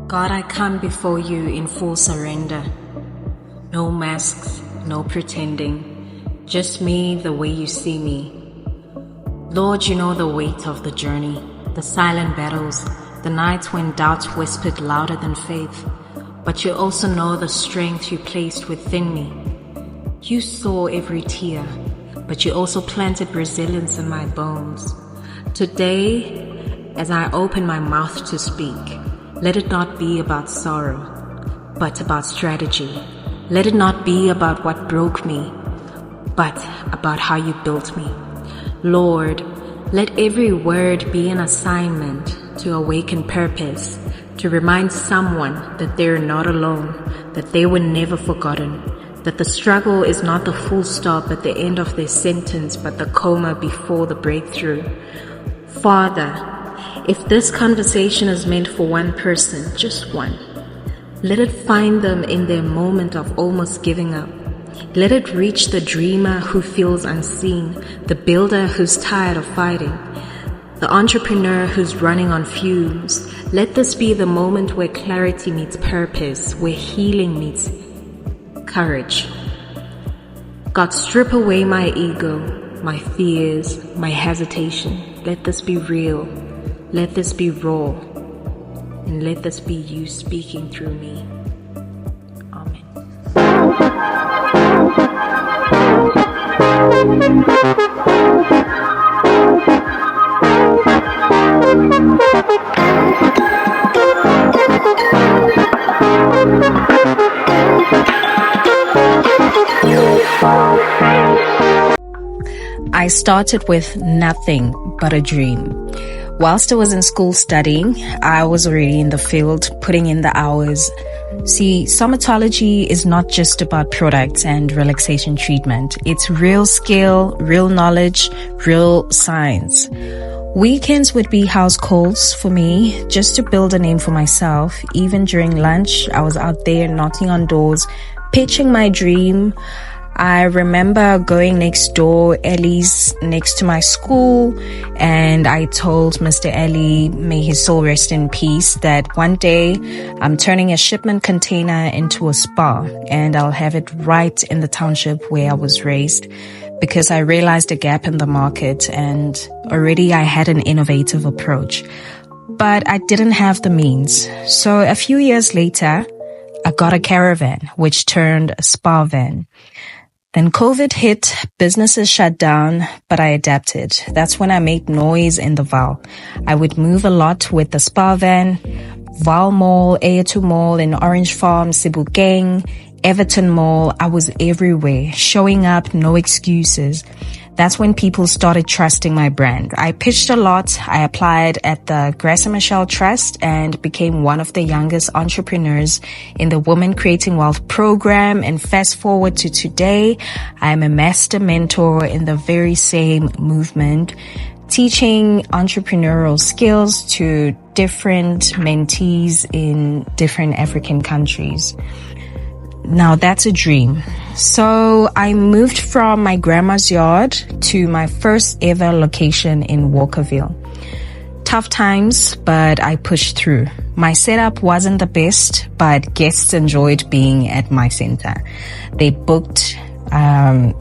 God, I come before you in full surrender. No masks, no pretending, just me the way you see me. Lord, you know the weight of the journey, the silent battles, the nights when doubts whispered louder than faith. But you also know the strength you placed within me. You saw every tear, but you also planted resilience in my bones. Today, as I open my mouth to speak, let it not be about sorrow, but about strategy. Let it not be about what broke me, but about how you built me. Lord, let every word be an assignment to awaken purpose, to remind someone that they're not alone, that they were never forgotten, that the struggle is not the full stop at the end of their sentence, but the comma before the breakthrough. Father, if this conversation is meant for one person, just one, let it find them in their moment of almost giving up. Let it reach the dreamer who feels unseen, the builder who's tired of fighting, the entrepreneur who's running on fumes. Let this be the moment where clarity meets purpose, where healing meets courage. God, strip away my ego, my fears, my hesitation. Let this be real. Let this be raw. And let this be you speaking through me. Amen. I started with nothing but a dream. Whilst I was in school studying, I was already in the field, putting in the hours. See, somatology is not just about products and relaxation treatment. It's real skill, real knowledge, real science. Weekends would be house calls for me, just to build a name for myself. Even during lunch, I was out there knocking on doors, pitching my dream. I remember going next door, Ellie's next to my school, and I told Mr. Ellie, may his soul rest in peace, that one day I'm turning a shipment container into a spa, and I'll have it right in the township where I was raised, because I realized a gap in the market, and already I had an innovative approach. But I didn't have the means. So a few years later, I got a caravan, which turned a spa van. Then COVID hit, businesses shut down, but I adapted. That's when I made noise in the Vaal. I would move a lot with the spa van, Vaal Mall, Ayatu Mall in Orange Farm, Sebokeng, Everton Mall. I was everywhere, showing up, no excuses. That's when people started trusting my brand. I pitched a lot. I applied at the Graça Machel Trust and became one of the youngest entrepreneurs in the Women Creating Wealth program. And fast forward to today, I am a master mentor in the very same movement, teaching entrepreneurial skills to different mentees in different African countries. Now that's a dream. So I moved from my grandma's yard to my first ever location in Walkerville. Tough times, but I pushed through. My setup wasn't the best, but guests enjoyed being at my center. They booked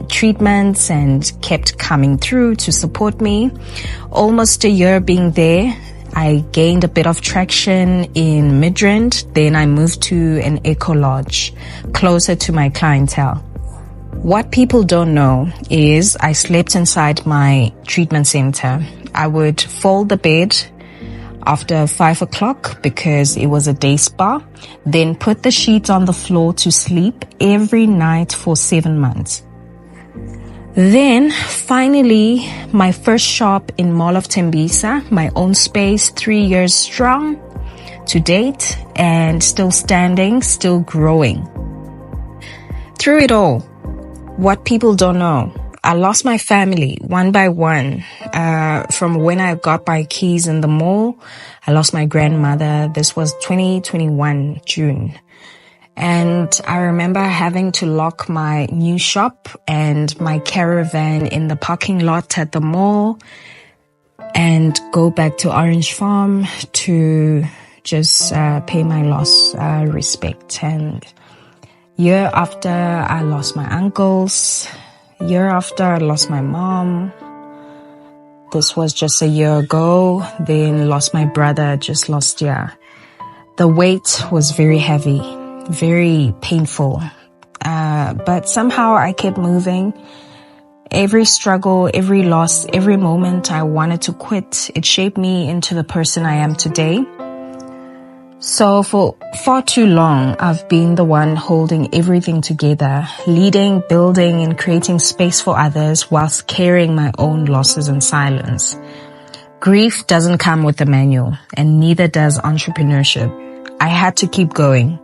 treatments and kept coming through to support me. Almost a year being there, I gained a bit of traction in Midrand. Then I moved to an Eco Lodge, closer to my clientele. What people don't know is I slept inside my treatment center. I would fold the bed after 5 o'clock because it was a day spa, then put the sheets on the floor to sleep every night for 7 months. Then, finally, my first shop in Mall of Tembisa, my own space, 3 years strong to date, and still standing, still growing. Through it all, what people don't know, I lost my family one by one. From when I got my keys in the mall, I lost my grandmother. This was 2021, June. And I remember having to lock my new shop and my caravan in the parking lot at the mall and go back to Orange Farm to just pay my loss respect. And year after I lost my uncles, year after I lost my mom, this was just a year ago, then lost my brother just last year. The weight was very heavy, very painful, but somehow I kept moving. Every struggle, every loss, every moment I wanted to quit, it shaped me into the person I am today. So for far too long, I've been the one holding everything together, leading, building, and creating space for others whilst carrying my own losses in silence. Grief doesn't come with a manual, and neither does entrepreneurship. I had to keep going.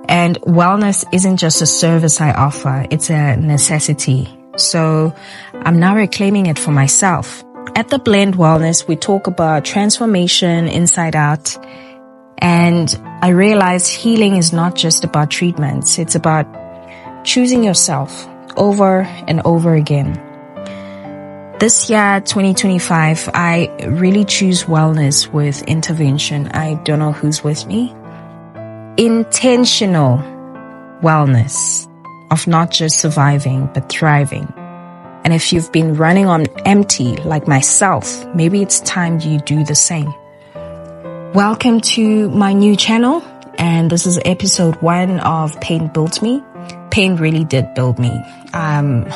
And wellness isn't just a service I offer, it's a necessity. So I'm now reclaiming it for myself. At The Blend Wellness, we talk about transformation inside out. And I realized healing is not just about treatments. It's about choosing yourself over and over again. This year, 2025, I really choose wellness with intervention. I don't know who's with me. Intentional wellness of not just surviving, but thriving. And if you've been running on empty like myself, maybe it's time you do the same. Welcome to my new channel, and this is episode 1 of Pain Built Me. Pain really did build me. I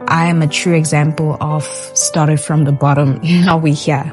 am a true example of started from the bottom, now we're here.